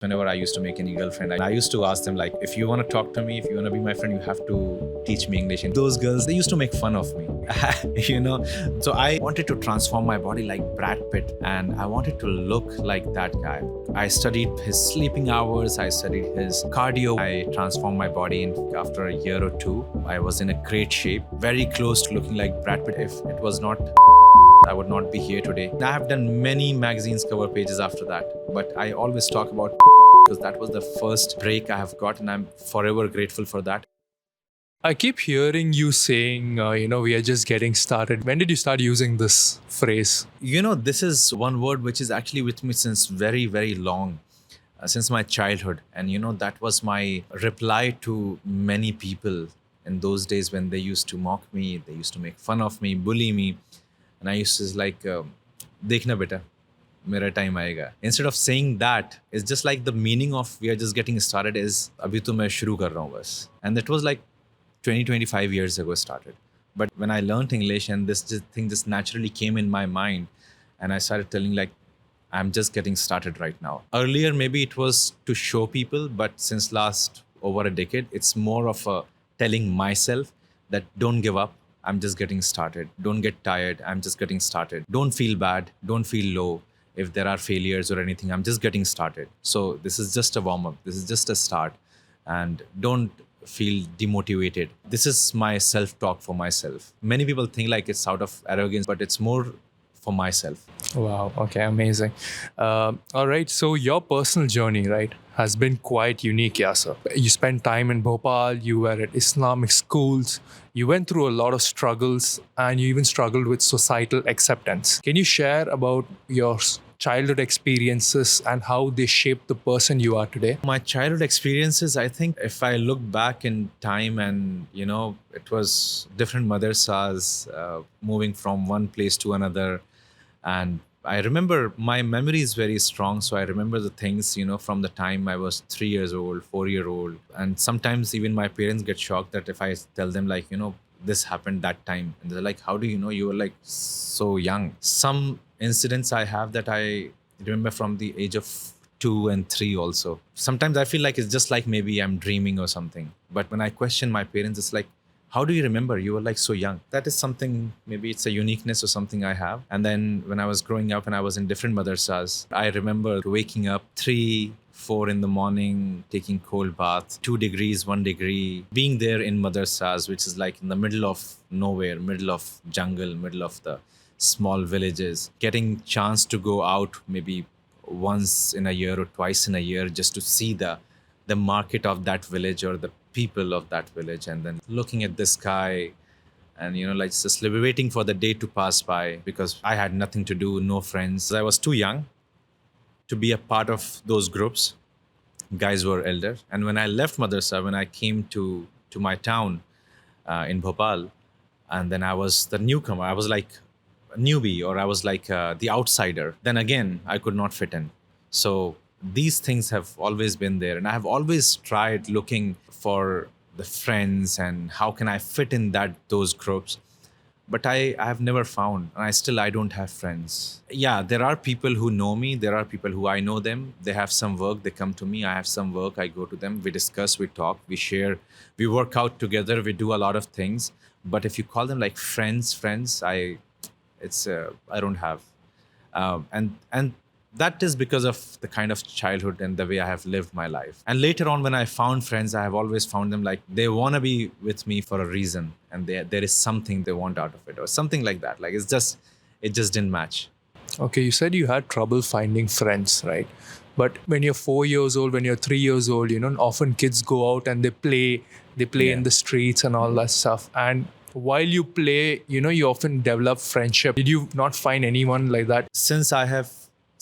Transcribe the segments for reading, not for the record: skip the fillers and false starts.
Whenever I used to make any girlfriend, I used to ask them like, if you want to talk to me, if you want to be my friend, you have to teach me English. And those girls, they used to make fun of me, you know. So I wanted to transform my body like Brad Pitt, and I wanted to look like that guy. I studied his sleeping hours, I studied his cardio. I transformed my body in after a year or two. I was in a great shape, very close to looking like Brad Pitt. If it was not, I would not be here today. I have done many magazines cover pages after that, but I always talk about because that was the first break I have got, and I'm forever grateful for that. I keep hearing you saying, we are just getting started. When did you start using this phrase? This is one word which is actually with me since very, very long, since my childhood. And, that was my reply to many people in those days when they used to mock me, they used to make fun of me, bully me. And I used to like, Dekhna beta, mera time aayega. Instead of saying that, it's just like the meaning of we are just getting started is abhi to main shuru kar raha hu bas. And that was like 20, 25 years ago started. But when I learned English and thing just naturally came in my mind, and I started telling like, I'm just getting started right now. Earlier, maybe it was to show people, but since last over a decade, it's more of a telling myself that don't give up. I'm just getting started. Don't get tired. I'm just getting started. Don't feel bad. Don't feel low. If there are failures or anything, I'm just getting started. So this is just a warm up. This is just a start. And don't feel demotivated. This is my self talk for myself. Many people think like it's out of arrogance, but it's more for myself. Wow. Okay. Amazing. All right. So your personal journey, right, has been quite unique, Yasir. You spent time in Bhopal. You were at Islamic schools. You went through a lot of struggles, and you even struggled with societal acceptance. Can you share about your childhood experiences and how they shaped the person you are today? My childhood experiences, I think if I look back in time and, it was different madrasas, moving from one place to another. And I remember my memory is very strong. So I remember the things, from the time I was 3 years old, 4 year old. And sometimes even my parents get shocked that if I tell them like, this happened that time. And they're like, how do you know? You were like so young. Some incidents I have that I remember from the age of 2 and 3 also. Sometimes I feel like it's just like maybe I'm dreaming or something. But when I question my parents, it's like, how do you remember? You were like so young. That is something, maybe it's a uniqueness or something I have. And then when I was growing up and I was in different madrasas, I remember waking up 3, 4 in the morning, taking cold bath, 2 degrees, 1 degree, being there in madrasas, which is like in the middle of nowhere, middle of jungle, middle of the small villages, getting chance to go out maybe once in a year or twice in a year just to see the market of that village or the people of that village, and then looking at the sky and like just waiting for the day to pass by because I had nothing to do, no friends. I was too young to be a part of those groups. Guys were elder, and when I left madrasa, when I came to my town in Bhopal, and then I was the newcomer. I was like a newbie, or I was like the outsider. Then again, I could not fit in. So these things have always been there, and I have always tried looking for the friends and how can I fit in those groups. But I have never found, and I don't have friends. Yeah, there are people who know me. There are people who I know them. They have some work. They come to me. I have some work. I go to them. We discuss. We talk. We share. We work out together. We do a lot of things. But if you call them like friends, I don't have. And that is because of the kind of childhood and the way I have lived my life. And later on, when I found friends, I have always found them like they want to be with me for a reason, and there is something they want out of it, or something like that. Like it just didn't match. Okay, you said you had trouble finding friends, right? But when you're 4 years old, when you're 3 years old, often kids go out and they play in Yeah. the streets and all that stuff. And while you play, you often develop friendship. Did you not find anyone like that? Since I have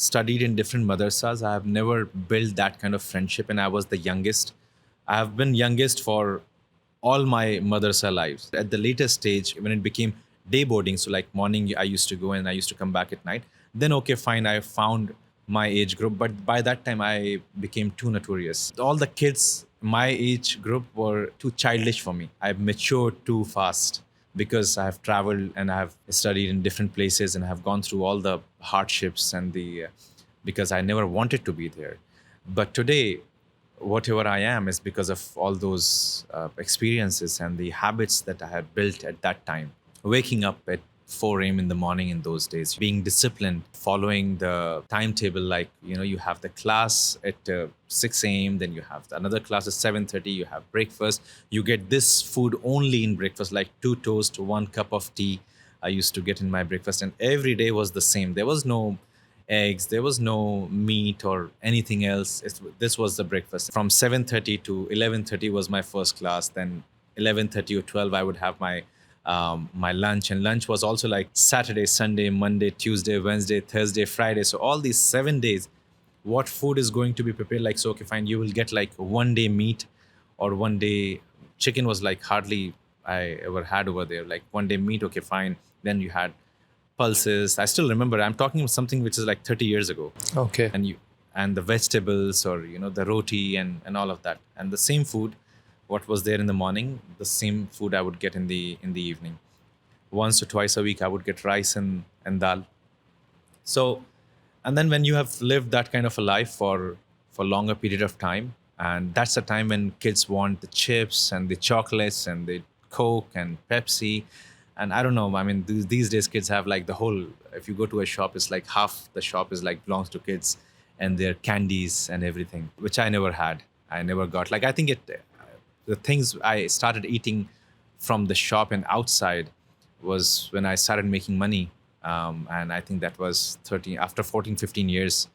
studied in different madrasas, I have never built that kind of friendship, and I was the youngest. I have been youngest for all my madrasa lives. At the later stage, when it became day boarding, so like morning I used to go and I used to come back at night, then okay, fine, I found my age group. But by that time, I became too notorious. All the kids my age group were too childish for me. I matured too fast because I have traveled and I have studied in different places and I have gone through all the hardships and because I never wanted to be there. But today, whatever I am is because of all those experiences and the habits that I had built at that time. Waking up at 4 a.m. in the morning in those days, being disciplined, following the timetable, like, you have the class at 6 a.m., then you have another class at 7:30, you have breakfast, you get this food only in breakfast, like two toast, one cup of tea. I used to get in my breakfast, and every day was the same. There was no eggs, there was no meat or anything else. This was the breakfast. From 7:30 to 11:30 was my first class. Then 11:30 or 12 I would have my lunch, and lunch was also like Saturday, Sunday, Monday, Tuesday, Wednesday, Thursday, Friday. So all these 7 days, what food is going to be prepared? Like, so okay, fine, you will get like one day meat, or one day chicken was like hardly I ever had over there. Like one day meat, okay, fine. Then you had pulses. I still remember. I'm talking about something which is like 30 years ago. Okay. And the vegetables, or the roti and all of that, and the same food, what was there in the morning, the same food I would get in the evening. Once or twice a week, I would get rice and dal. So, and then when you have lived that kind of a life for longer period of time, and that's the time when kids want the chips and the chocolates and the Coke and Pepsi, and I don't know. I mean, these days kids have like the whole. If you go to a shop, it's like half the shop is like belongs to kids, and their candies and everything, which I never had. I never got. Like I think the things I started eating from the shop and outside was when I started making money. And I think that was 13, after 14, 15 years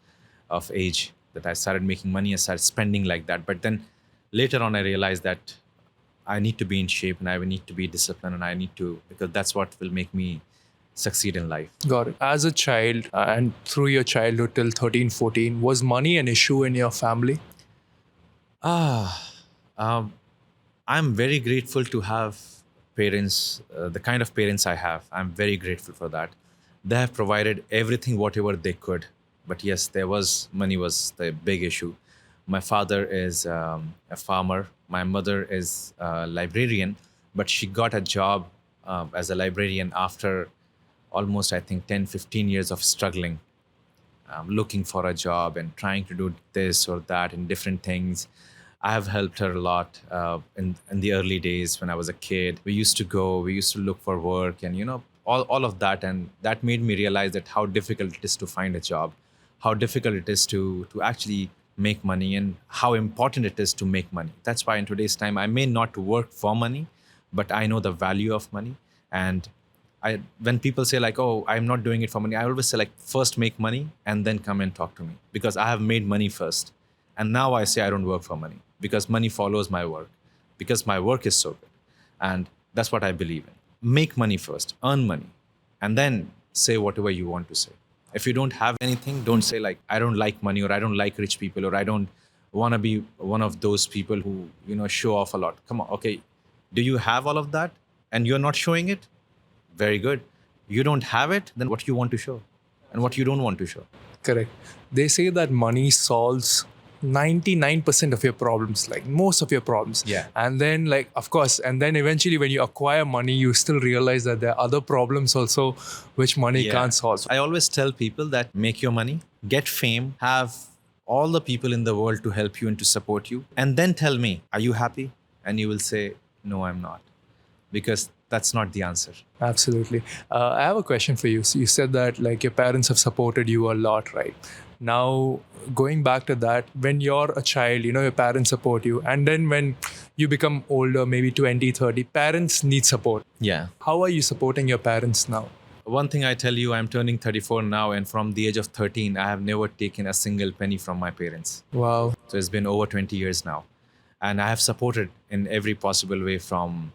of age, that I started making money and started spending like that. But then later on, I realized that I need to be in shape, and I need to be disciplined, and I need to, because that's what will make me succeed in life. Got it. As a child and through your childhood till 13, 14, was money an issue in your family? Ah, um, I'm very grateful to have parents, the kind of parents I have. I'm very grateful for that. They have provided everything, whatever they could. But yes, money was the big issue. My father is a farmer. My mother is a librarian, but she got a job as a librarian after almost, I think, 10, 15 years of struggling, looking for a job and trying to do this or that and different things. I have helped her a lot in the early days when I was a kid. We used to look for work, and all of that, and that made me realize that how difficult it is to find a job, how difficult it is to actually make money, and how important it is to make money. That's why in today's time I may not work for money, but I know the value of money. And when people say like, oh, I'm not doing it for money, I always say like, first make money and then come and talk to me, because I have made money first. And now I say I don't work for money, because money follows my work, because my work is so good. And that's what I believe in. Make money first, earn money, and then say whatever you want to say. If you don't have anything, don't say like, I don't like money, or I don't like rich people, or I don't want to be one of those people who, show off a lot. Come on, okay. Do you have all of that and you're not showing it? Very good. You don't have it, then what you want to show and what you don't want to show. Correct. They say that money solves 99% of your problems, like most of your problems. Yeah. And then, like, of course, and then eventually when you acquire money, you still realize that there are other problems also which money can't solve. I always tell people that make your money, get fame, have all the people in the world to help you and to support you, and then tell me, are you happy? And you will say, no, I'm not. Because that's not the answer. Absolutely. I have a question for you. So you said that like your parents have supported you a lot, right? Now, going back to that, when you're a child, your parents support you. And then when you become older, maybe 20, 30, parents need support. Yeah. How are you supporting your parents now? One thing I tell you, I'm turning 34 now, and from the age of 13, I have never taken a single penny from my parents. Wow. So it's been over 20 years now. And I have supported in every possible way, from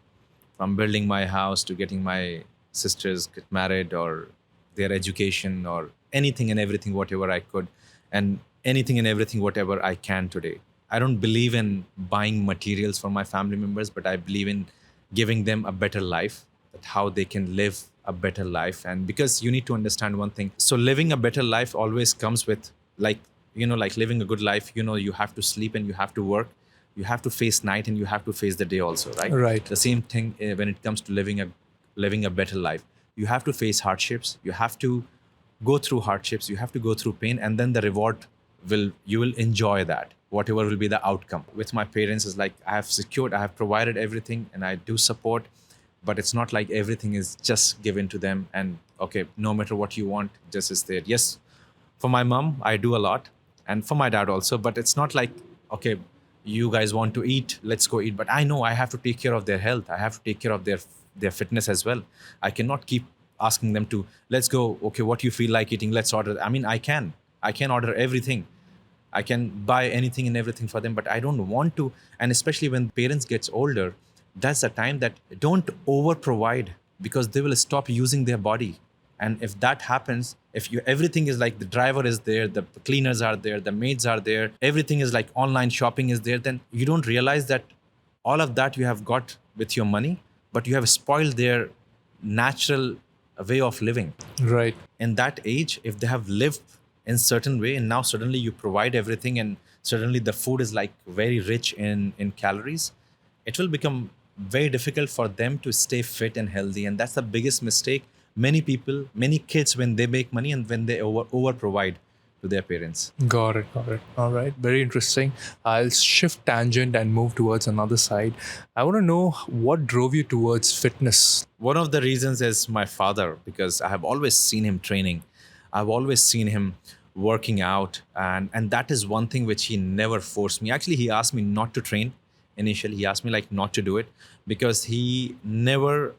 building my house to getting my sisters get married, or their education, or anything and everything, whatever I could, and anything and everything, whatever I can today. I don't believe in buying materials for my family members, but I believe in giving them a better life, that how they can live a better life. And because you need to understand one thing. So living a better life always comes with like living a good life, you have to sleep and you have to work. You have to face night and you have to face the day also, right? Right. The same thing when it comes to living a better life. You have to face hardships. You have to go through hardships. You have to go through pain, and then the reward you will enjoy that, whatever will be the outcome. With my parents is like I have secured, I have provided everything, and I do support, but it's not like everything is just given to them and okay, no matter what you want, just is there. Yes, for my mom I do a lot, and for my dad also, but it's not like okay, you guys want to eat, let's go eat. But I know I have to take care of their health, I have to take care of their fitness as well. I cannot keep asking them to let's go, okay, what you feel like eating, let's order. I mean, I can order everything, I can buy anything and everything for them, but I don't want to. And especially when parents gets older, that's the time that don't over provide, because they will stop using their body. And if that happens, if you everything is like the driver is there, the cleaners are there, the maids are there, everything is like online shopping is there, then you don't realize that all of that you have got with your money, but you have spoiled their natural way of living. Right. In that age, if they have lived in certain way and now suddenly you provide everything and suddenly the food is like very rich in calories, it will become very difficult for them to stay fit and healthy. And that's the biggest mistake many people, many kids, when they make money and when they over provide to their parents. Got it. Got it. All right. Very interesting. I'll shift tangent and move towards another side. I want to know what drove you towards fitness. One of the reasons is my father, because I have always seen him training. I've always seen him working out, and that is one thing which he never forced me. Actually, he asked me not to train initially. He asked me like not to do it because he never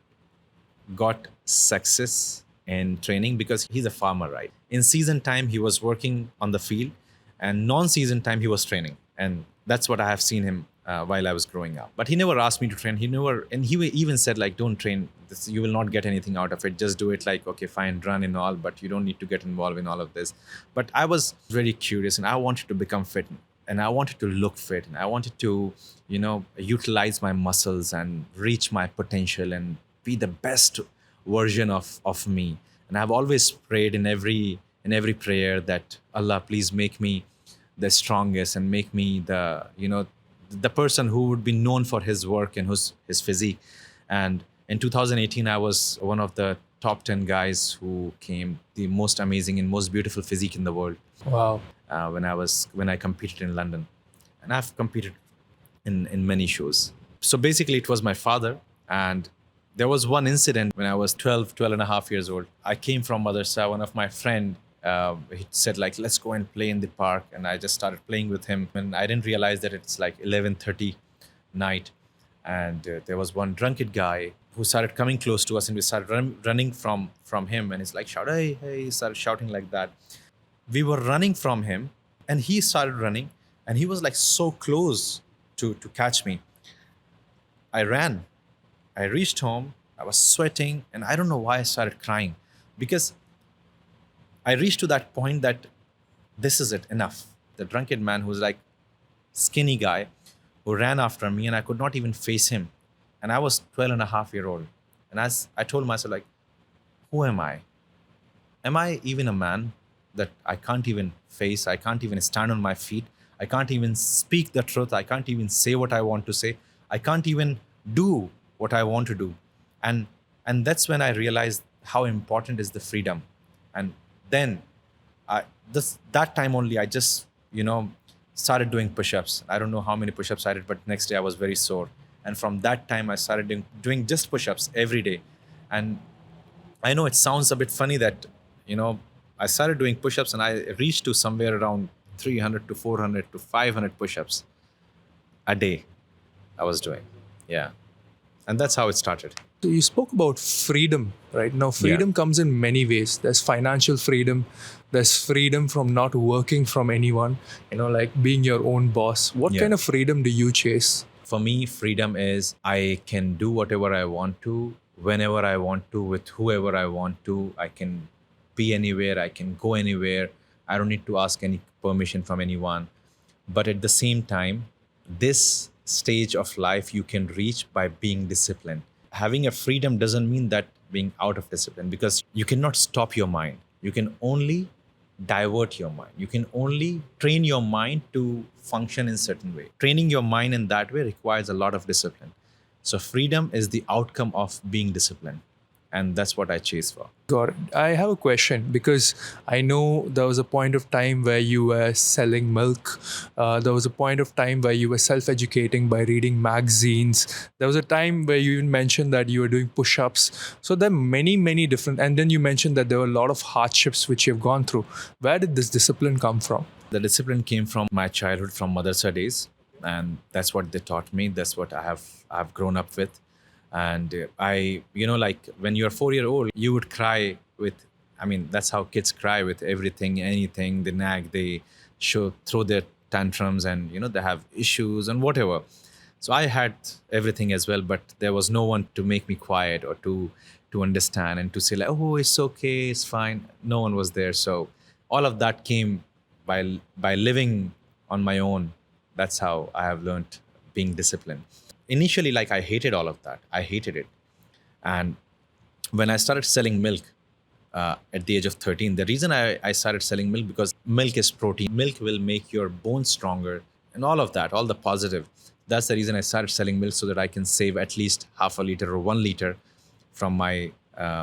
got success in training, because he's a farmer, right? In season time, he was working on the field, and non-season time, he was training. And that's what I have seen him while I was growing up. But he never asked me to train. He never, and he even said like, don't train. This, you will not get anything out of it. Just do it like, okay, fine, run and all, but you don't need to get involved in all of this. But I was very curious and I wanted to become fit, and I wanted to look fit, and I wanted to, utilize my muscles and reach my potential and be the best version of me. And I've always prayed in every prayer that Allah, please make me the strongest and make me the person who would be known for his work and his physique. And in 2018, I was one of the top 10 guys who came the most amazing and most beautiful physique in the world. Wow. When I competed in London, and I've competed in many shows. So basically, it was my father. And there was one incident when I was 12 and a half years old. I came from Madrasa. One of my friend, he said like, let's go and play in the park. And I just started playing with him. And I didn't realize that it's like 11:30 night. And there was one drunkard guy who started coming close to us, and we started running from him. And he's like, shout, hey, hey, he started shouting like that. We were running from him, and he started running, and he was like so close to catch me. I ran. I reached home. I was sweating, and I don't know why I started crying, because I reached to that point that this is it, enough. The drunkard man, who's like skinny guy, who ran after me, and I could not even face him. And I was 12 and a half year old. And as I told myself, like, who am I? Am I even a man that I can't even face? I can't even stand on my feet. I can't even speak the truth. I can't even say what I want to say. I can't even do what I want to do. And that's when I realized how important is the freedom. And then that time only, I just, started doing push-ups. I don't know how many push-ups I did, but next day I was very sore. And from that time, I started doing just push-ups every day. And I know it sounds a bit funny that, I started doing push-ups and I reached to somewhere around 300 to 400 to 500 push-ups a day I was doing. Yeah. And that's how it started. So you spoke about freedom, right? Now, freedom comes in many ways. There's financial freedom. There's freedom from not working from anyone, like being your own boss. What kind of freedom do you chase? For me, freedom is I can do whatever I want to, whenever I want to, with whoever I want to. I can be anywhere. I can go anywhere. I don't need to ask any permission from anyone. But at the same time, this stage of life you can reach by being disciplined. Having a freedom doesn't mean that being out of discipline, because you cannot stop your mind. You can only divert your mind. You can only train your mind to function in certain way. Training your mind in that way requires a lot of discipline. So freedom is the outcome of being disciplined. and that's what I chase for. Got it. I have a question because I know there was a point of time where you were selling milk. There was a point of time where you were self educating by reading magazines. There was a time where you even mentioned that you were doing push ups. So there are many, many different. And then you mentioned that there were a lot of hardships which you've gone through. Where did this discipline come from? The discipline came from my childhood, from madrasa days, and that's what they taught me. That's what I've grown up with. And I, like when you're 4 year old, you would cry with. I mean, that's how kids cry with everything, anything. They nag, they throw their tantrums, and they have issues and whatever. So I had everything as well, but there was no one to make me quiet or to understand and to say like, oh, it's okay, it's fine. No one was there. So all of that came by living on my own. That's how I have learned being disciplined. Initially, like, I hated all of that. I hated it. And when I started selling milk at the age of 13, the reason I started selling milk, because milk is protein. Milk will make your bones stronger and all of that, all the positive. That's the reason I started selling milk, so that I can save at least half a liter or 1 liter from my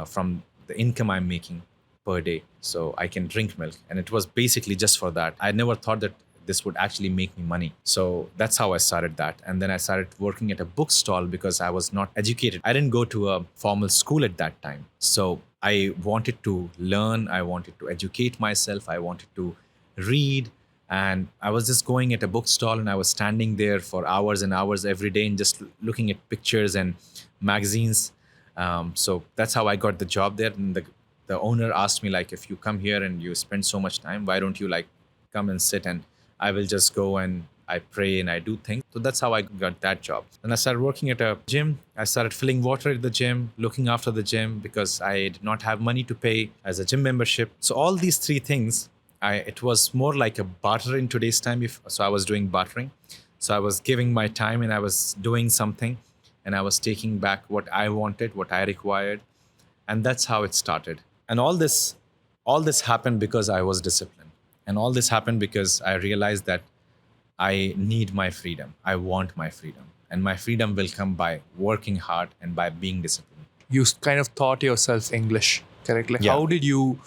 from the income I'm making per day, so I can drink milk. And it was basically just for that. I never thought that this would actually make me money. So that's how I started that. And then I started working at a bookstall because I was not educated. I didn't go to a formal school at that time. So I wanted to learn, I wanted to educate myself, I wanted to read. And I was just going at a bookstall, and I was standing there for hours and hours every day and just looking at pictures and magazines. So that's how I got the job there. And the owner asked me, like, if you come here and you spend so much time, why don't you like come and sit, and I will just go and I pray and I do things. So that's how I got that job. And I started working at a gym. I started filling water at the gym, looking after the gym, because I did not have money to pay as a gym membership. So all these three things, it was more like a barter in today's time. So I was doing bartering. So I was giving my time and I was doing something, and I was taking back what I wanted, what I required. And that's how it started. And all this happened because I was disciplined. And all this happened because I realized that I need my freedom. I want my freedom. And my freedom will come by working hard and by being disciplined. You kind of taught yourself English, correct? Like, Yeah. how did you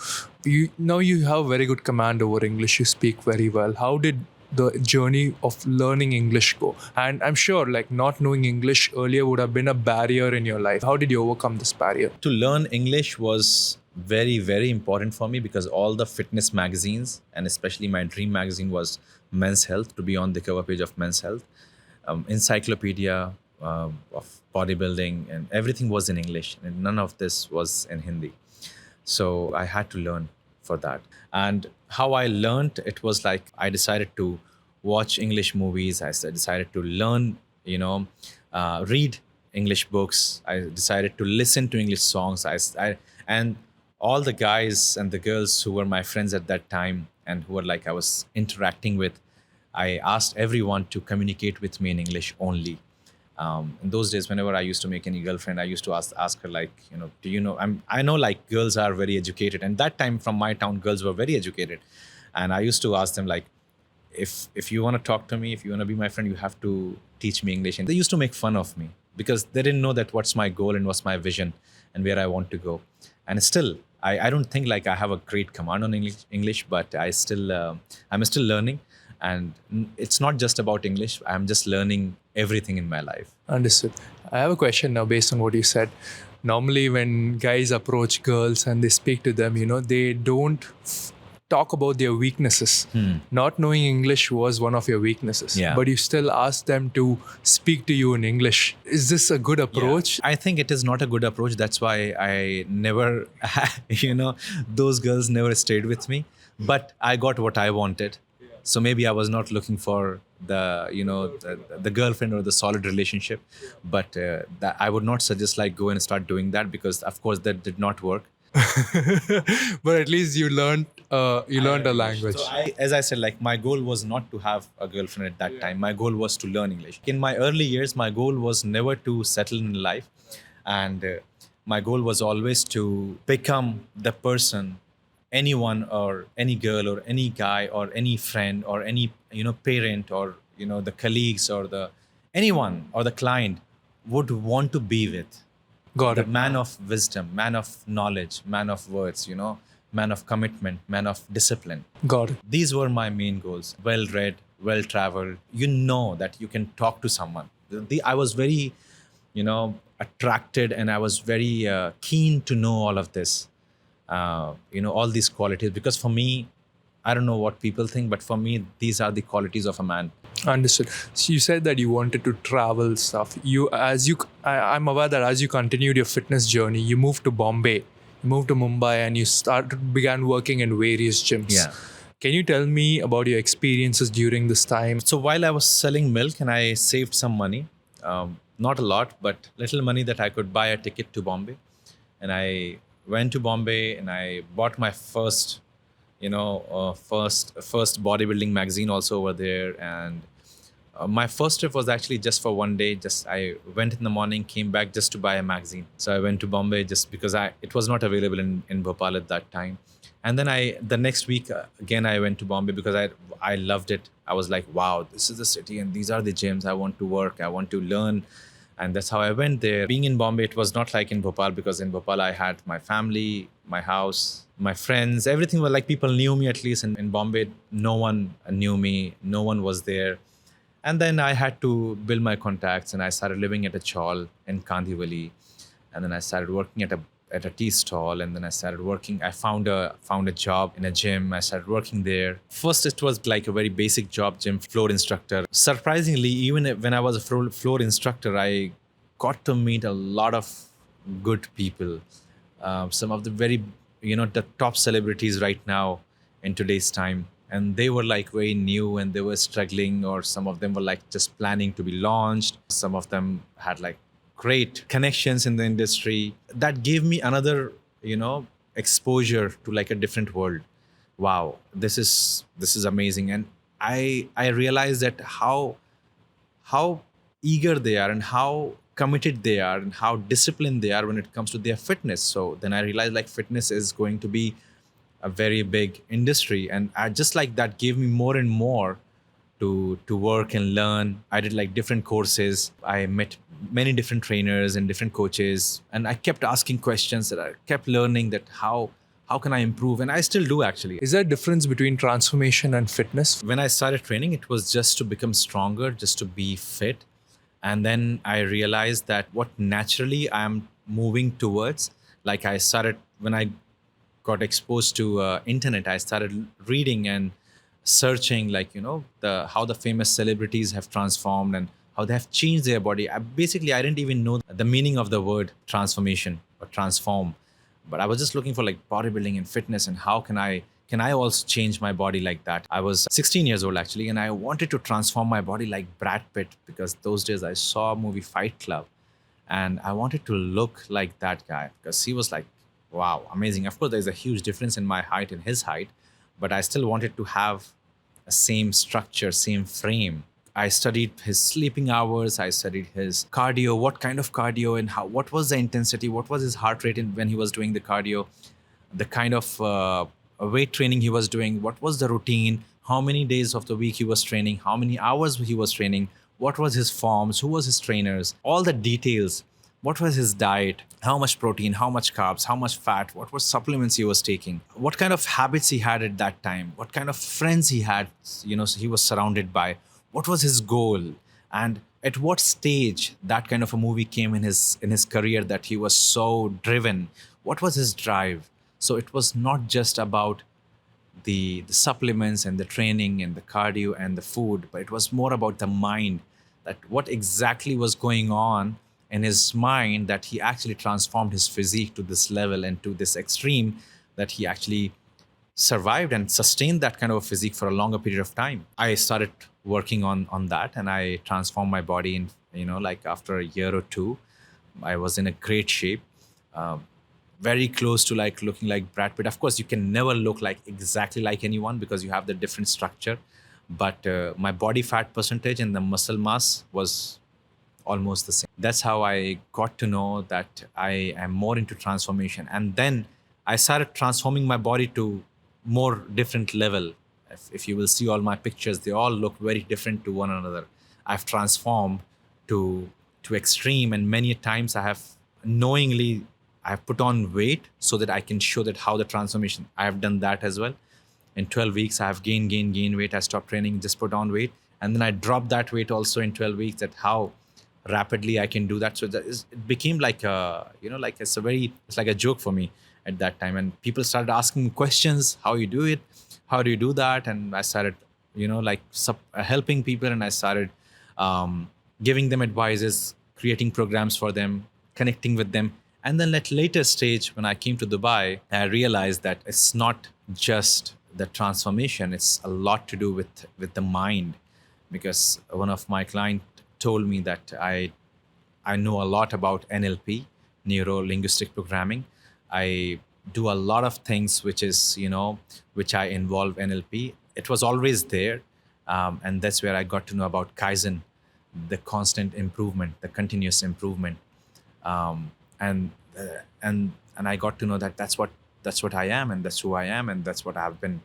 now you have very good command over English, you speak very well. How did the journey of learning English go? And I'm sure like not knowing English earlier would have been a barrier in your life. How did you overcome this barrier? To learn English was very, very important for me, because all the fitness magazines, and especially my dream magazine, was Men's Health, to be on the cover page of Men's Health, encyclopedia of bodybuilding, and everything was in English, and none of this was in Hindi. So I had to learn for that. And how I learned, it was like I decided to watch English movies. I decided to learn, read English books. I decided to listen to English songs. And all the guys and the girls who were my friends at that time, and who were like I was interacting with, I asked everyone to communicate with me in English only. In those days, whenever I used to make any girlfriend, I used to ask her, like, do you know? I know like girls are very educated, and that time from my town, girls were very educated, and I used to ask them, like, if you want to talk to me, if you want to be my friend, you have to teach me English. And they used to make fun of me because they didn't know that what's my goal and what's my vision and where I want to go. And still, I don't think like I have a great command on English, but I'm still learning. And it's not just about English. I'm just learning everything in my life. Understood. I have a question now based on what you said. Normally, when guys approach girls and they speak to them, they don't talk about their weaknesses. Not knowing English was one of your weaknesses, Yeah. but you still ask them to speak to you in English. Is this a good approach? I think it is not a good approach. That's why I never, those girls never stayed with me. But I got what I wanted. So maybe I was not looking for the girlfriend or the solid relationship. But that I would not suggest like go and start doing that, because of course that did not work. But at least you learned a language. So as I said, like, my goal was not to have a girlfriend at that time. My goal was to learn English. In my early years, my goal was never to settle in life, and my goal was always to become the person anyone or any girl or any guy or any friend or any parent or the colleagues or the anyone or the client would want to be with. Got the it. man of wisdom, man of knowledge, man of words, man of commitment, man of discipline. Got it. These were my main goals. Well read, well traveled. You know that you can talk to someone. I was very, attracted, and I was very keen to know all of this. All these qualities, because for me, I don't know what people think, but for me, these are the qualities of a man. Understood. So you said that you wanted to travel stuff. I'm aware that as you continued your fitness journey, you moved to Bombay, you moved to Mumbai, and you began working in various gyms. Yeah. Can you tell me about your experiences during this time? So while I was selling milk, and I saved some money, not a lot, but little money that I could buy a ticket to Bombay, and I went to Bombay and I bought my first, first bodybuilding magazine also over there. And my first trip was actually just for one day. Just I went in the morning, came back just to buy a magazine. So I went to Bombay just because it was not available in Bhopal at that time. And then the next week again I went to Bombay because I loved it. I was like, wow, this is the city and these are the gyms. I want to work. I want to learn. And that's how I went there. Being in Bombay, it was not like in Bhopal, because in Bhopal I had my family, my house, my friends, everything was like people knew me at least. And in Bombay, no one knew me, no one was there. And then I had to build my contacts, and I started living at a chawl in Kandivali. And then I started working at a tea stall, and then I started working. I found a job in a gym. I started working there. First, it was like a very basic job, gym floor instructor. Surprisingly, even when I was a floor instructor, I got to meet a lot of good people. Some of the very, the top celebrities right now in today's time. And they were like very new and they were struggling, or some of them were like just planning to be launched. Some of them had like great connections in the industry. That gave me another, exposure to like a different world. Wow, this is amazing. And I realized that how eager they are and how committed they are and how disciplined they are when it comes to their fitness. So then I realized like fitness is going to be a very big industry, and I just like that gave me more and more to work and learn. I did like different courses. I met many different trainers and different coaches, and I kept asking questions, that I kept learning that how can I improve, and I still do actually. Is there a difference between transformation and fitness? When I started training, it was just to become stronger, just to be fit. And then I realized that what naturally I'm moving towards, like I started when I got exposed to internet, I started reading and searching, like the how the famous celebrities have transformed and how they have changed their body. I didn't even know the meaning of the word transformation or transform, but I was just looking for like bodybuilding and fitness, and how can I also change my body like that. I was 16 years old actually, and I wanted to transform my body like Brad Pitt, because those days I saw a movie Fight Club, and I wanted to look like that guy because he was like, wow, amazing. Of course, there's a huge difference in my height and his height, but I still wanted to have a same structure, same frame. I studied his sleeping hours. I studied his cardio, what kind of cardio and what was the intensity, what was his heart rate when he was doing the cardio, the kind of weight training he was doing, what was the routine, how many days of the week he was training, how many hours he was training, what was his forms, who was his trainers, all the details. What was his diet? How much protein? How much carbs? How much fat? What were supplements he was taking? What kind of habits he had at that time? What kind of friends he had? He was surrounded by. What was his goal? And at what stage that kind of a movie came in his career that he was so driven? What was his drive? So it was not just about the supplements and the training and the cardio and the food, but it was more about the mind, that what exactly was going on in his mind, that he actually transformed his physique to this level and to this extreme, that he actually survived and sustained that kind of a physique for a longer period of time. I started working on that, and I transformed my body in, like after a year or two, I was in a great shape, very close to like looking like Brad Pitt. Of course, you can never look like exactly like anyone because you have the different structure, but my body fat percentage and the muscle mass was almost the same. That's how I got to know that I am more into transformation. And then I started transforming my body to more different level. If you will see all my pictures, they all look very different to one another. I've transformed to extreme, and many times knowingly I've put on weight so that I can show that how the transformation. I have done that as well. In 12 weeks, I have gained weight. I stopped training, just put on weight. And then I dropped that weight also in 12 weeks, that how rapidly I can do that. So it became like like it's like a joke for me at that time. And people started asking me questions, how you do it, how do you do that? And I started, helping people, and I started giving them advices, creating programs for them, connecting with them. And then at later stage, when I came to Dubai, I realized that it's not just the transformation; it's a lot to do with the mind. Because one of my client told me that I know a lot about NLP, neuro linguistic programming. I do a lot of things which I involve NLP. It was always there, and that's where I got to know about Kaizen, the constant improvement, the continuous improvement, um, and and I got to know that that's what I am, and that's who I am, and that's what I've been.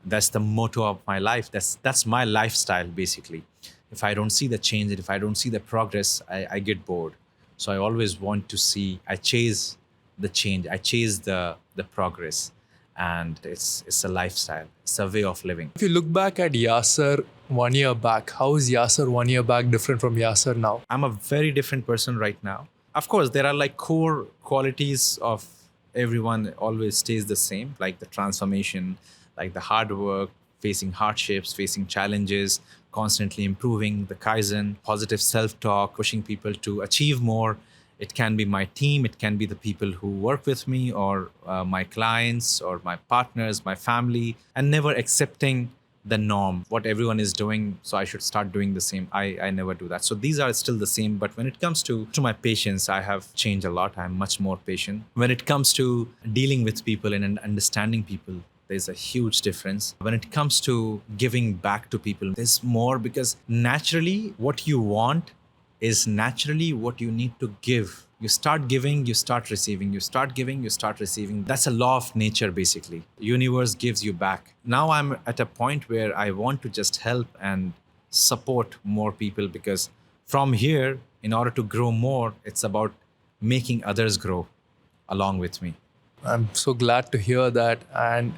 That's the motto of my life. That's my lifestyle basically. If I don't see the change, if I don't see the progress, I get bored. So I always want to see. I chase the change. I chase the progress, and it's a lifestyle. It's a way of living. If you look back at Yasir 1 year back, how is Yasir 1 year back different from Yasir now? I'm a very different person right now. Of course, there are like core qualities of everyone always stays the same, like the transformation, like the hard work, facing hardships, facing challenges, constantly improving, the Kaizen, positive self talk, pushing people to achieve more. It can be my team, it can be the people who work with me, or my clients, or my partners, my family, and never accepting the norm, what everyone is doing. So I should start doing the same. I never do that. So these are still the same. But when it comes to my patience, I have changed a lot. I'm much more patient. When it comes to dealing with people and understanding people, there's a huge difference. When it comes to giving back to people, there's more, because naturally what you want is naturally what you need to give. You start giving, you start receiving. You start giving, you start receiving. That's a law of nature, basically. Universe gives you back. Now I'm at a point where I want to just help and support more people, because from here, in order to grow more, it's about making others grow along with me. I'm so glad to hear that. And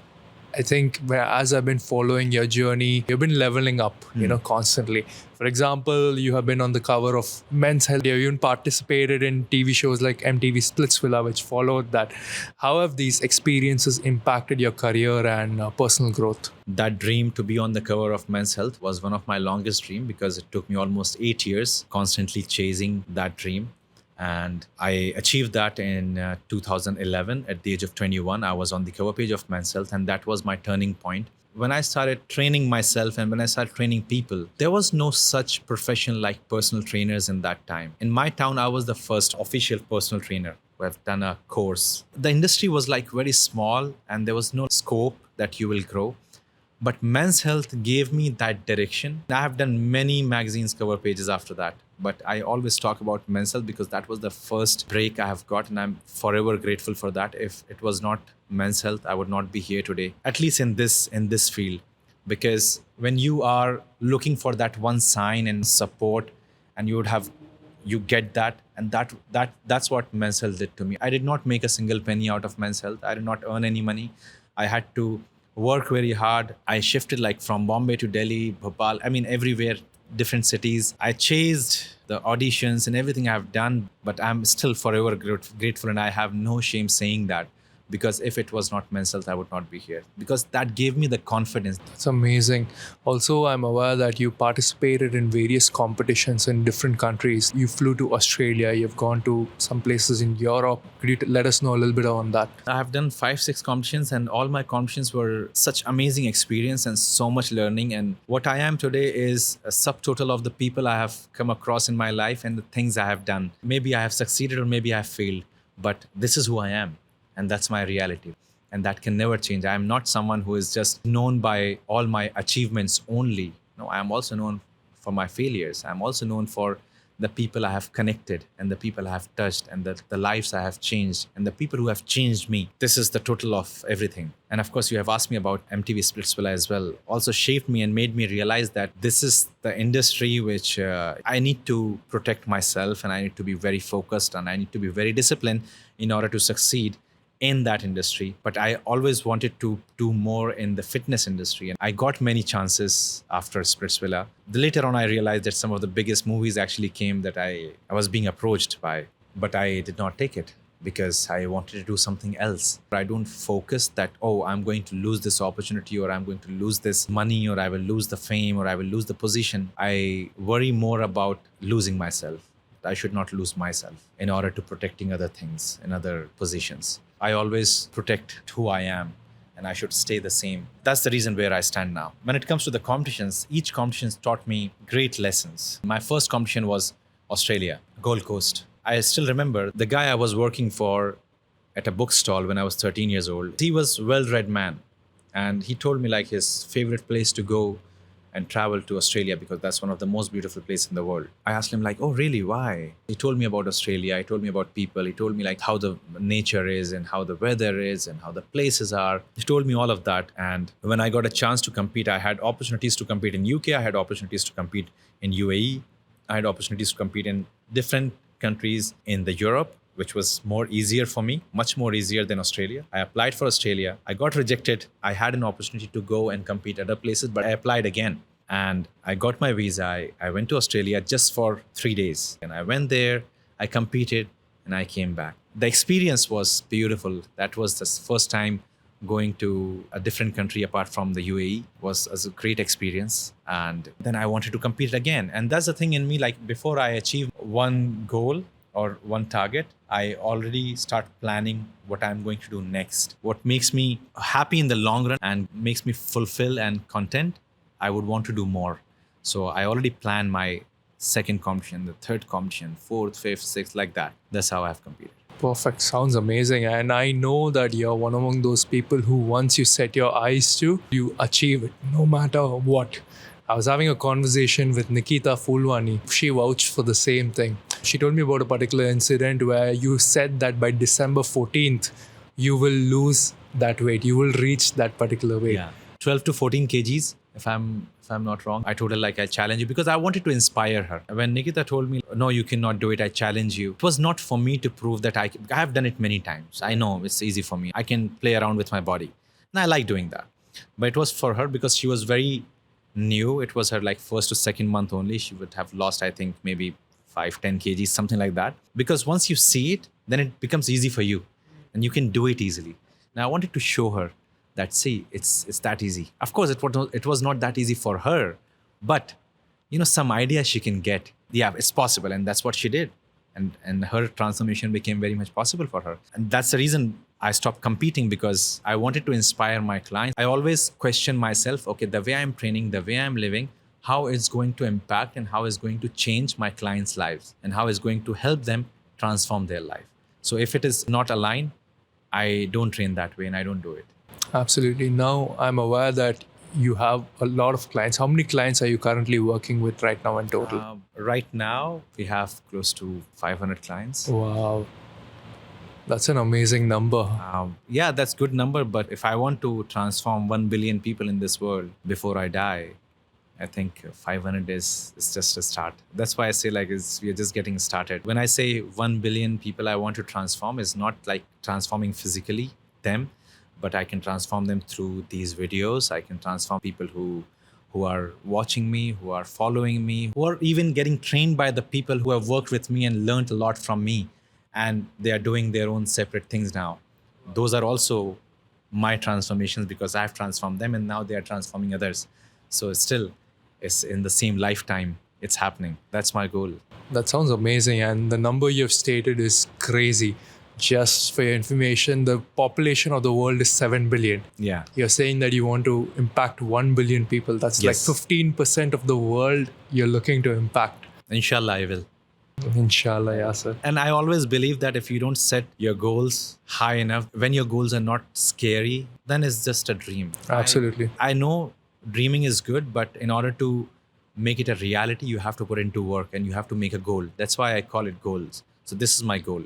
I think as I've been following your journey, you've been leveling up, constantly. For example, you have been on the cover of Men's Health. You've even participated in TV shows like MTV Splitsvilla, which followed that. How have these experiences impacted your career and personal growth? That dream to be on the cover of Men's Health was one of my longest dreams, because it took me almost 8 years constantly chasing that dream. And I achieved that in 2011 at the age of 21. I was on the cover page of Men's Health, and that was my turning point. When I started training myself and when I started training people, there was no such profession like personal trainers in that time. In my town, I was the first official personal trainer who have done a course. The industry was like very small, and there was no scope that you will grow. But Men's Health gave me that direction. I have done many magazines cover pages after that. But I always talk about Men's Health because that was the first break I have got, and I'm forever grateful for that. If it was not Men's Health, I would not be here today, at least in this field. Because when you are looking for that one sign and support, and you get that, and that's what Men's Health did to me. I did not make a single penny out of Men's Health. I did not earn any money. I had to work very hard. I shifted like from Bombay to Delhi, Bhopal, I mean everywhere, different cities. I chased the auditions and everything I've done, but I'm still forever grateful, and I have no shame saying that, because if it was not Men's Health, I would not be here, because that gave me the confidence. It's amazing. Also, I'm aware that you participated in various competitions in different countries. You flew to Australia, you've gone to some places in Europe. Could you let us know a little bit on that? I have done 5-6 competitions, and all my competitions were such amazing experience and so much learning. And what I am today is a subtotal of the people I have come across in my life and the things I have done. Maybe I have succeeded or maybe I have failed, but this is who I am. And that's my reality. And that can never change. I am not someone who is just known by all my achievements only. No, I am also known for my failures. I'm also known for the people I have connected and the people I have touched and the lives I have changed and the people who have changed me. This is the total of everything. And of course, you have asked me about MTV Splitsvilla as well. Also shaped me and made me realize that this is the industry which I need to protect myself, and I need to be very focused, and I need to be very disciplined in order to succeed in that industry. But I always wanted to do more in the fitness industry. And I got many chances after Splitsvilla. Later on, I realized that some of the biggest movies actually came that I was being approached by, but I did not take it because I wanted to do something else. I don't focus that, oh, I'm going to lose this opportunity, or I'm going to lose this money, or I will lose the fame, or I will lose the position. I worry more about losing myself. I should not lose myself in order to protecting other things in other positions. I always protect who I am, and I should stay the same. That's the reason where I stand now. When it comes to the competitions, each competition taught me great lessons. My first competition was Australia, Gold Coast. I still remember the guy I was working for at a bookstall when I was 13 years old. He was a well-read man, and he told me like his favorite place to go and travel to Australia because that's one of the most beautiful places in the world. I asked him like, oh really, why? He told me about Australia, he told me about people, he told me like how the nature is and how the weather is and how the places are. He told me all of that. And when I got a chance to compete, I had opportunities to compete in UK, I had opportunities to compete in UAE, I had opportunities to compete in different countries in the Europe, which was more easier for me, much more easier than Australia. I applied for Australia. I got rejected. I had an opportunity to go and compete other places, but I applied again. And I got my visa. I went to Australia just for 3 days. And I went there, I competed, and I came back. The experience was beautiful. That was the first time going to a different country apart from the UAE. Was a great experience. And then I wanted to compete again. And that's the thing in me, like before I achieve one goal or one target, I already start planning what I'm going to do next. What makes me happy in the long run and makes me fulfill and content, I would want to do more. So I already planned my second competition, the third competition, fourth, fifth, sixth, like that. That's how I've competed. Perfect. Sounds amazing. And I know that you're one among those people who once you set your eyes to, you achieve it no matter what. I was having a conversation with Nikita Fulwani. She vouched for the same thing. She told me about a particular incident where you said that by December 14th, you will lose that weight. You will reach that particular weight. Yeah. 12 to 14 kgs, if I'm not wrong. I told her like I challenge you because I wanted to inspire her. When Nikita told me, no, you cannot do it, I challenge you. It was not for me to prove that I have done it many times. I know it's easy for me. I can play around with my body. And I like doing that. But it was for her because she was very new. It was her like first to second month only. She would have lost, I think, maybe 5-10 kgs, something like that. Because once you see it, then it becomes easy for you and you can do it easily. Now I wanted to show her that, see, it's that easy. Of course, it was not that easy for her, but some idea she can get. Yeah, it's possible, and that's what she did. And her transformation became very much possible for her. And that's the reason I stopped competing, because I wanted to inspire my clients. I always question myself, okay, the way I'm training, the way I'm living, how it's going to impact and how it's going to change my clients' lives and how it's going to help them transform their life. So if it is not aligned, I don't train that way and I don't do it. Absolutely. Now I'm aware that you have a lot of clients. How many clients are you currently working with right now in total? Right now, we have close to 500 clients. Wow. That's an amazing number. Yeah, that's good number. But if I want to transform 1 billion people in this world before I die, I think 500 is just a start. That's why I say we're just getting started. When I say 1 billion people I want to transform, is not like transforming physically them, but I can transform them through these videos. I can transform people who are watching me, who are following me, who are even getting trained by the people who have worked with me and learned a lot from me. And they are doing their own separate things now. Those are also my transformations because I've transformed them and now they are transforming others. So it's in the same lifetime, it's happening. That's my goal. That sounds amazing. And the number you've stated is crazy. Just for your information, the population of the world is 7 billion. Yeah. You're saying that you want to impact 1 billion people. That's Yes. like 15% of the world you're looking to impact. Inshallah, I will. Inshallah, Yasir. And I always believe that if you don't set your goals high enough, when your goals are not scary, then it's just a dream. Absolutely. I know dreaming is good, but in order to make it a reality, you have to put into work and you have to make a goal. That's why I call it goals. So this is my goal.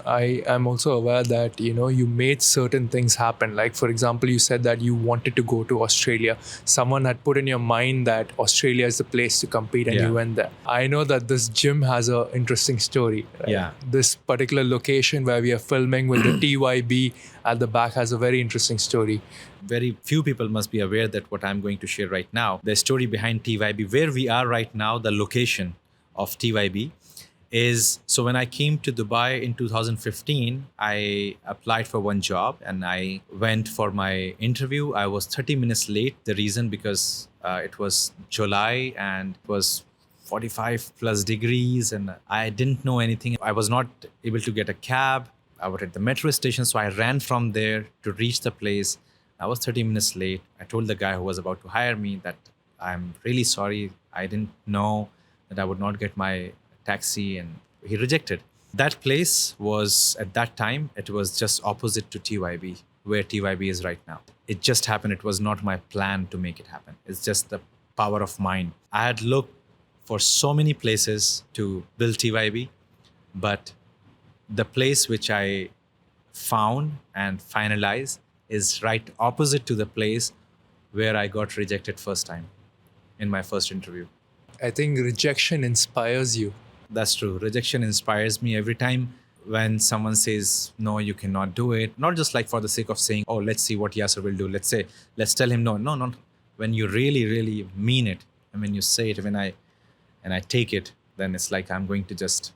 I am also aware that you made certain things happen. Like for example, you said that you wanted to go to Australia. Someone had put in your mind that Australia is the place to compete, and Yeah. you went there. I know that this gym has a interesting story. Right? Yeah. This particular location where we are filming with the TYB at the back has a very interesting story. Very few people must be aware that what I'm going to share right now, the story behind TYB, where we are right now, the location of TYB is, so when I came to Dubai in 2015, I applied for one job and I went for my interview. I was 30 minutes late. The reason, because it was July and it was 45 plus degrees and I didn't know anything. I was not able to get a cab. I was at the metro station, so I ran from there to reach the place. I was 30 minutes late. I told the guy who was about to hire me that I'm really sorry. I didn't know that I would not get my taxi, and he rejected. That place was, at that time, it was just opposite to TYB, where TYB is right now. It just happened. It was not my plan to make it happen. It's just the power of mind. I had looked for so many places to build TYB, but the place which I found and finalized is right opposite to the place where I got rejected first time in my first interview. I think rejection inspires you. That's true. Rejection inspires me every time when someone says, no, you cannot do it. Not just like for the sake of saying, oh, let's see what Yasir will do. Let's tell him no. No, no. When you really, really mean it, and when you say it, and I take it, then it's like I'm going to just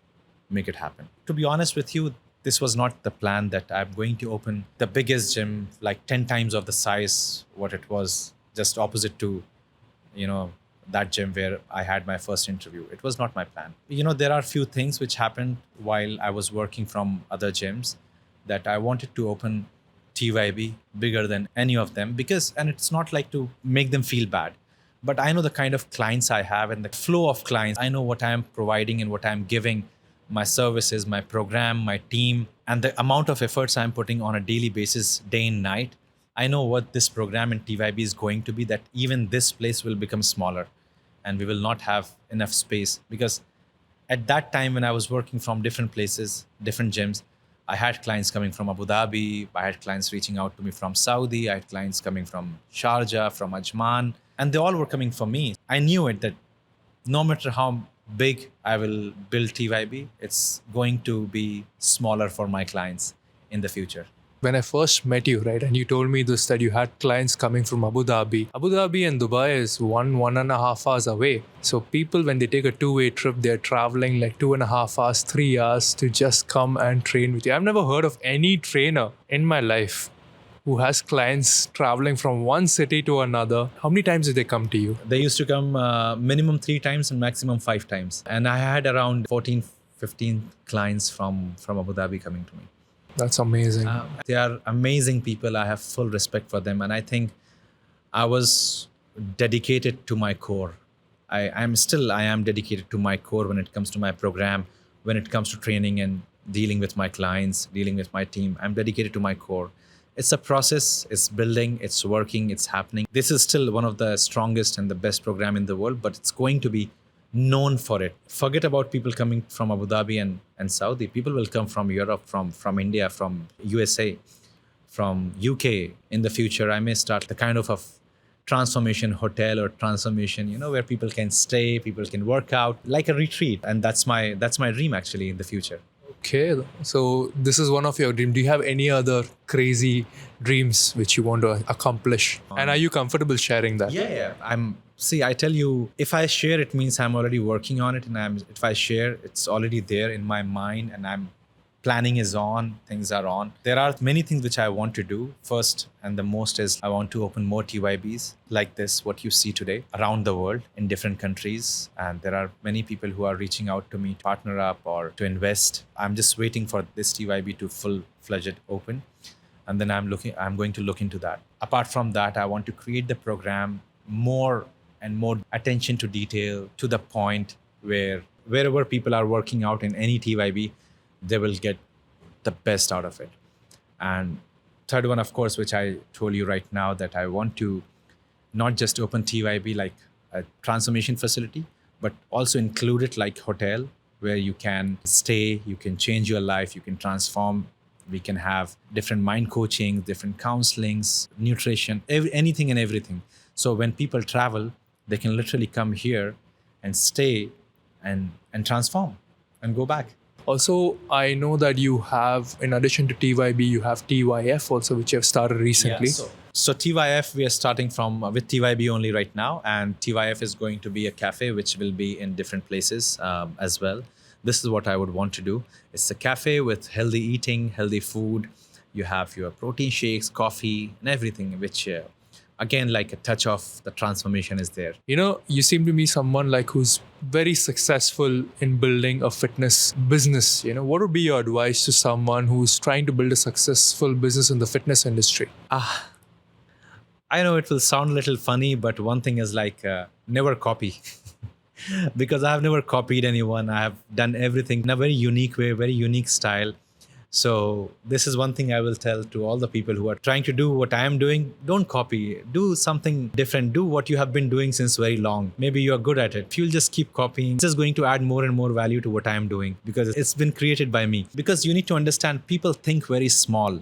make it happen. To be honest with you, this was not the plan that I'm going to open the biggest gym, like 10 times of the size what it was, just opposite to, that gym where I had my first interview. It was not my plan. There are few things which happened while I was working from other gyms that I wanted to open TYB bigger than any of them, and it's not like to make them feel bad, but I know the kind of clients I have and the flow of clients. I know what I'm providing and what I'm giving, my services, my program, my team, and the amount of efforts I'm putting on a daily basis, day and night. I know what this program in TYB is going to be, that even this place will become smaller and we will not have enough space. Because at that time when I was working from different places, different gyms, I had clients coming from Abu Dhabi, I had clients reaching out to me from Saudi, I had clients coming from Sharjah, from Ajman, and they all were coming for me. I knew it that no matter how big I will build TYB, it's going to be smaller for my clients in the future. When I first met you, right, and you told me this, that you had clients coming from Abu Dhabi. Abu Dhabi and Dubai is 1.5 hours away. So people, when they take a two-way trip, they're traveling like 2.5 hours, 3 hours to just come and train with you. I've never heard of any trainer in my life who has clients traveling from one city to another. How many times did they come to you? They used to come minimum 3 times and maximum 5 times. And I had around 14, 15 clients from Abu Dhabi coming to me. That's amazing. They are amazing people. I have full respect for them. And I think I was dedicated to my core. I am dedicated to my core when it comes to my program, when it comes to training and dealing with my clients, dealing with my team. I'm dedicated to my core. It's a process, it's building, it's working, it's happening. This is still one of the strongest and the best program in the world, but it's going to be known for it. Forget about people coming from Abu Dhabi and Saudi. People will come from Europe, from India, from USA, from UK. In the future, I may start the kind of a transformation hotel or transformation, where people can stay, people can work out, like a retreat. And that's my dream actually in the future. Okay, so this is one of your dreams. Do you have any other crazy dreams which you want to accomplish? And are you comfortable sharing that? Yeah. I tell you, if I share, it means I'm already working on it. And if I share, it's already there in my mind and planning is on, things are on. There are many things which I want to do. First and the most is I want to open more TYBs like this, what you see today, around the world in different countries. And there are many people who are reaching out to me to partner up or to invest. I'm just waiting for this TYB to full-fledged open. And then I'm going to look into that. Apart from that, I want to create the program more and more attention to detail, to the point where wherever people are working out in any TYB, they will get the best out of it. And third one, of course, which I told you right now, that I want to not just open TYB like a transformation facility, but also include it like hotel where you can stay, you can change your life, you can transform. We can have different mind coaching, different counselings, nutrition, anything and everything. So when people travel, they can literally come here and stay and transform and go back. Also, I know that you have, in addition to TYB, you have TYF also, which you have started recently. So TYF, we are starting from with TYB only right now, and TYF is going to be a cafe which will be in different places as well. This is what I would want to do. It's a cafe with healthy eating, healthy food. You have your protein shakes, coffee, and everything, which again, like a touch of the transformation is there. You know, you seem to be someone like who's very successful in building a fitness business. You know, what would be your advice to someone who's trying to build a successful business in the fitness industry? I know it will sound a little funny, but one thing is like never copy. Because I have never copied anyone. I have done everything in a very unique way, very unique style. So this is one thing I will tell to all the people who are trying to do what I am doing. Don't copy. Do something different. Do what you have been doing since very long. Maybe you are good at it. If you'll just keep copying, it's just going to add more and more value to what I am doing because it's been created by me. Because you need to understand people think very small.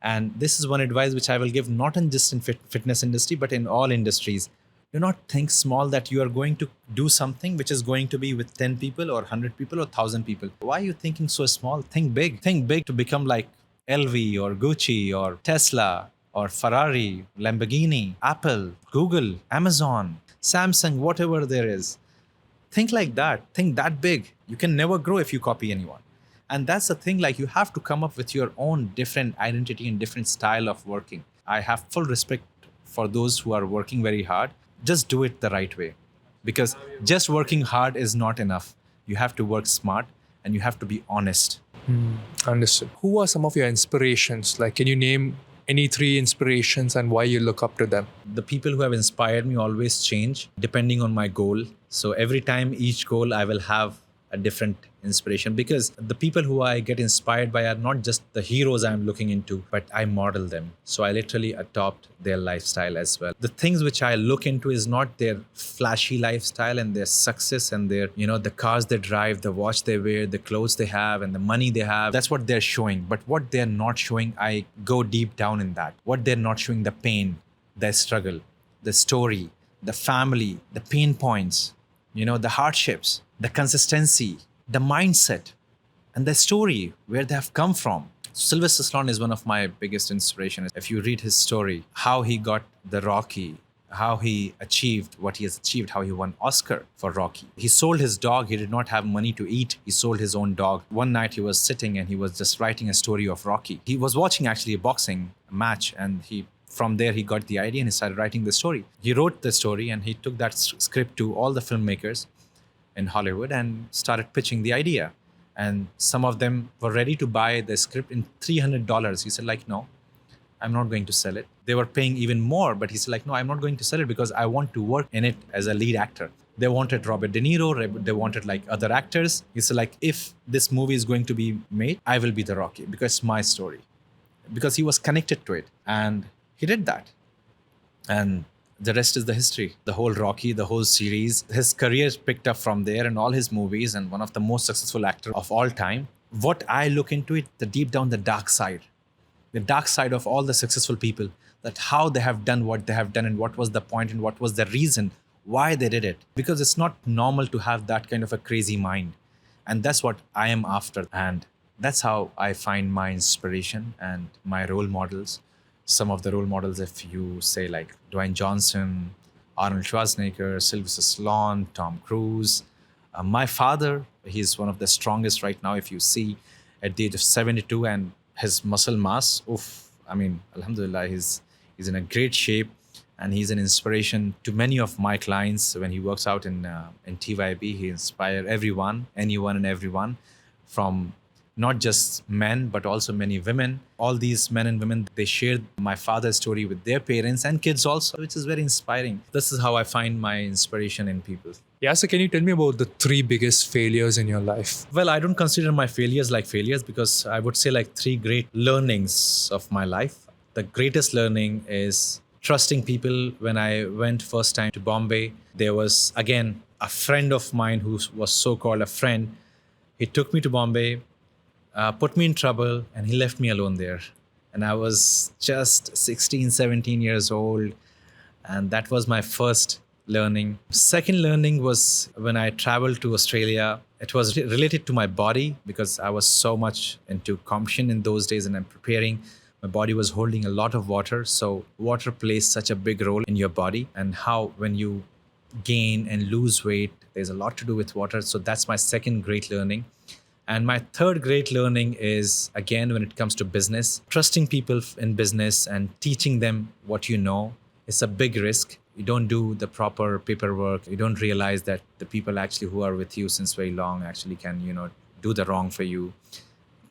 And this is one advice which I will give not in just in fitness industry, but in all industries. Do not think small that you are going to do something which is going to be with 10 people or 100 people or 1,000 people. Why are you thinking so small? Think big. Think big to become like LV or Gucci or Tesla or Ferrari, Lamborghini, Apple, Google, Amazon, Samsung, whatever there is. Think like that. Think that big. You can never grow if you copy anyone. And that's the thing, like you have to come up with your own different identity and different style of working. I have full respect for those who are working very hard. Just do it the right way, because just working hard is not enough. You have to work smart and you have to be honest. Understood. Who are some of your inspirations? Like, can you name any 3 inspirations and why you look up to them? The people who have inspired me always change depending on my goal. So every time each goal, I will have a different inspiration, because the people who I get inspired by are not just the heroes I'm looking into, but I model them. So I literally adopt their lifestyle as well. The things which I look into is not their flashy lifestyle and their success and their, the cars they drive, the watch they wear, the clothes they have, and the money they have. That's what they're showing. But what they're not showing, I go deep down in that. What they're not showing, the pain, the struggle, the story, the family, the pain points, the hardships, the consistency, the mindset, and the story where they have come from. Sylvester Stallone is one of my biggest inspirations. If you read his story, how he got the Rocky, how he achieved what he has achieved, how he won Oscar for Rocky. He sold his dog. He did not have money to eat. He sold his own dog. One night he was sitting and he was just writing a story of Rocky. He was watching actually a boxing match, and from there he got the idea and he started writing the story. He wrote the story and he took that script to all the filmmakers in Hollywood and started pitching the idea. And some of them were ready to buy the script in $300. He said, no, I'm not going to sell it. They were paying even more, but he said, no, I'm not going to sell it because I want to work in it as a lead actor. They wanted Robert De Niro, they wanted other actors. He said, if this movie is going to be made, I will be the Rocky because it's my story. Because he was connected to it. And he did that. And the rest is the history. The whole Rocky, the whole series, his career picked up from there and all his movies, and one of the most successful actors of all time. What I look into it, the deep down, the dark side of all the successful people, that how they have done what they have done and what was the point and what was the reason why they did it. Because it's not normal to have that kind of a crazy mind. And that's what I am after. And that's how I find my inspiration and my role models. Some of the role models, if you say like Dwayne Johnson, Arnold Schwarzenegger, Sylvester Stallone, Tom Cruise. My father, he's one of the strongest right now. If you see at the age of 72 and his muscle mass, alhamdulillah, he's in a great shape, and he's an inspiration to many of my clients. When he works out in TYB, he inspires anyone and everyone, from not just men, but also many women. All these men and women, they shared my father's story with their parents and kids also, which is very inspiring. This is how I find my inspiration in people. Yeah, so can you tell me about the 3 biggest failures in your life? Well, I don't consider my failures like failures, because I would say 3 great learnings of my life. The greatest learning is trusting people. When I went first time to Bombay, there was again a friend of mine who was so-called a friend. He took me to Bombay, put me in trouble, and he left me alone there. And I was just 16, 17 years old. And that was my first learning. Second learning was when I traveled to Australia. It was related to my body because I was so much into competition in those days and I'm preparing. My body was holding a lot of water. So water plays such a big role in your body, and how when you gain and lose weight, there's a lot to do with water. So that's my second great learning. And my third great learning is, again, when it comes to business, trusting people in business and teaching them what you know. It's a big risk. You don't do the proper paperwork. You don't realize that the people actually who are with you since very long actually can, do the wrong for you,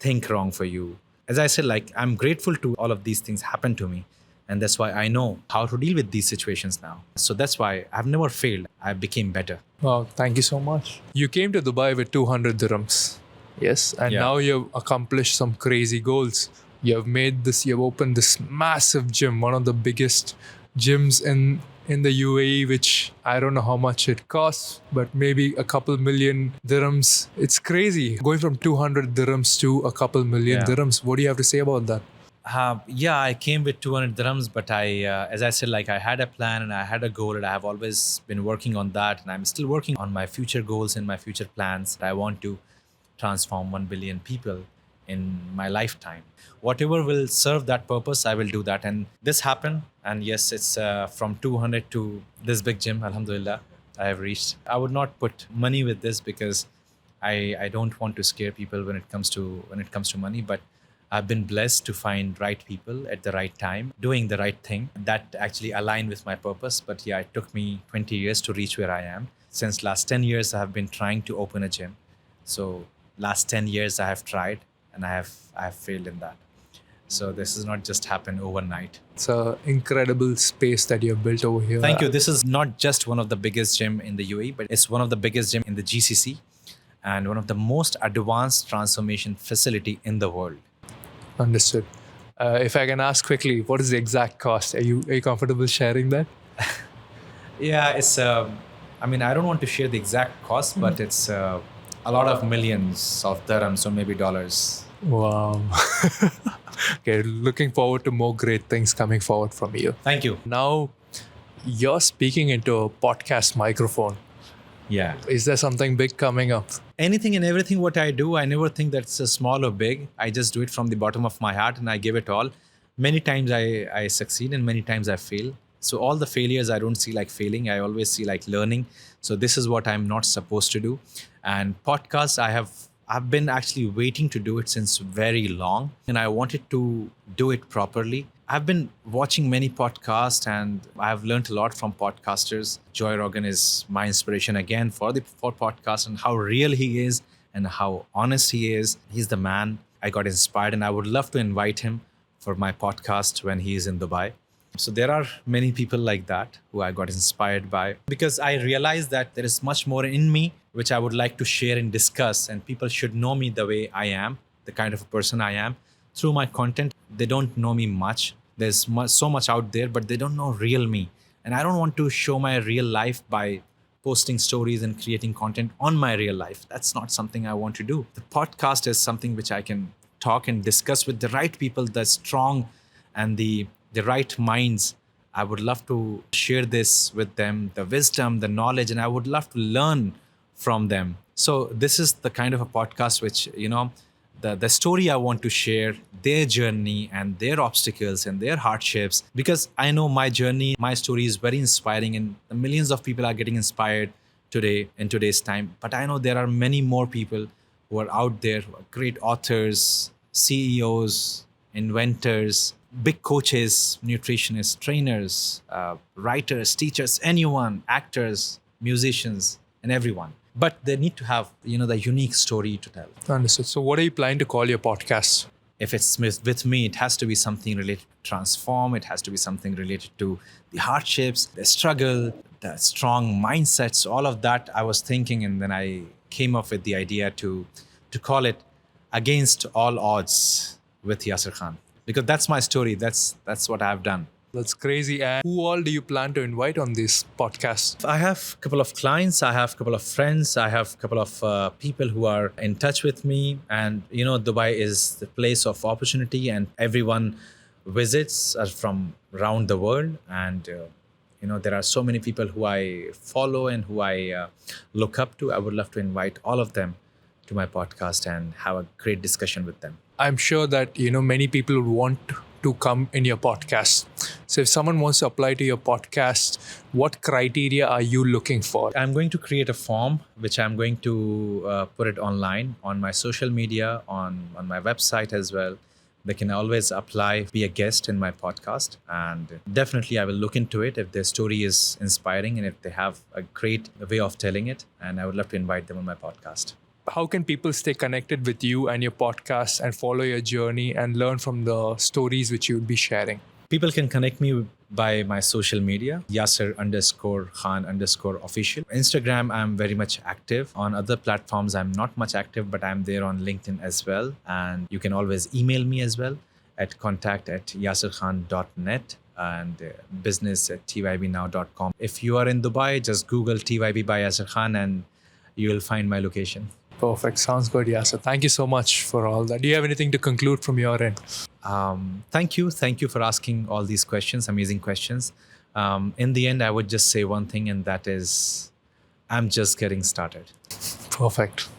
think wrong for you. As I said, like, I'm grateful to all of these things happen to me. And that's why I know how to deal with these situations now. So that's why I've never failed. I became better. Wow, thank you so much. You came to Dubai with 200 dirhams. Yes, and Yeah. now you've accomplished some crazy goals. You've opened this massive gym, one of the biggest gyms in the UAE, which I don't know how much it costs, but maybe a couple million dirhams. It's crazy. Going from 200 dirhams to a couple million Yeah. dirhams. What do you have to say about that? Yeah, I came with 200 dirhams, but as I said, like, I had a plan and I had a goal, and I have always been working on that. And I'm still working on my future goals and my future plans. I want to transform 1 billion people in my lifetime. Whatever will serve that purpose, I will do that. And this happened. And yes, it's from 200 to this big gym, alhamdulillah, I have reached. I would not put money with this because I don't want to scare people when it comes to money, but I've been blessed to find right people at the right time, doing the right thing that actually align with my purpose. But yeah, it took me 20 years to reach where I am. Since last 10 years, I have been trying to open a gym. So last 10 years, I have tried and I have failed in that. So this has not just happened overnight. It's an incredible space that you have built over here. Thank you. This is not just one of the biggest gym in the UAE, but it's one of the biggest gym in the GCC and one of the most advanced transformation facility in the world. Understood. If I can ask quickly, what is the exact cost? Are you comfortable sharing that? Yeah, it's. I mean, I don't want to share the exact cost, but it's a lot of millions of dirhams or maybe dollars. Wow. Okay, looking forward to more great things coming forward from you. Thank you. Now, you're speaking into a podcast microphone. Yeah. Is there something big coming up? Anything and everything what I do, I never think that's small or big. I just do it from the bottom of my heart and I give it all. Many times I succeed and many times I fail. So all the failures I don't see like failing. I always see like learning. So this is what I'm not supposed to do. And podcasts, I've been actually waiting to do it since very long, and I wanted to do it properly. I've been watching many podcasts and I've learned a lot from podcasters. Joy Rogan is my inspiration again for podcast and how real he is and how honest he is. He's the man. I got inspired and I would love to invite him for my podcast when he is in Dubai. So there are many people like that who I got inspired by because I realized that there is much more in me which I would like to share and discuss, and people should know me the way I am, the kind of a person I am through my content. They don't know me much. There's so much out there, but they don't know real me. And I don't want to show my real life by posting stories and creating content on my real life. That's not something I want to do. The podcast is something which I can talk and discuss with the right people, the strong and the right minds. I would love to share this with them, the wisdom, the knowledge, and I would love to learn from them. So this is the kind of a podcast which, the story I want to share, their journey and their obstacles and their hardships, because I know my journey, my story is very inspiring and millions of people are getting inspired today in today's time. But I know there are many more people who are out there, who are great authors, CEOs, inventors, big coaches, nutritionists, trainers, writers, teachers, anyone, actors, musicians, and everyone. But they need to have, the unique story to tell. Understood. So what are you planning to call your podcast? If it's with me, it has to be something related to transform. It has to be something related to the hardships, the struggle, the strong mindsets, all of that I was thinking. And then I came up with the idea to call it Against All Odds with Yasir Khan. Because that's my story. That's what I've done. That's crazy. And who all do you plan to invite on this podcast? I have a couple of clients, I have a couple of friends, I have a couple of people who are in touch with me. And, Dubai is the place of opportunity, and everyone visits from around the world. And, there are so many people who I follow and who I look up to. I would love to invite all of them to my podcast and have a great discussion with them. I'm sure that many people would want to come in your podcast. So if someone wants to apply to your podcast, what criteria are you looking for? I'm going to create a form which I'm going to put it online on my social media, on my website as well. They can always apply, be a guest in my podcast, and definitely I will look into it if their story is inspiring and if they have a great way of telling it, and I would love to invite them on my podcast. How can people stay connected with you and your podcast and follow your journey and learn from the stories which you would be sharing? People can connect me by my social media, Yasir_Khan_official. Instagram, I'm very much active. On other platforms, I'm not much active, but I'm there on LinkedIn as well. And you can always email me as well at contact@yasirkhan.net and business@tybnow.com. If you are in Dubai, just Google TYB by Yasir Khan and you will find my location. Perfect. Sounds good, Yasir. Thank you so much for all that. Do you have anything to conclude from your end? Thank you. Thank you for asking all these questions, amazing questions. In the end, I would just say one thing, and that is, I'm just getting started. Perfect.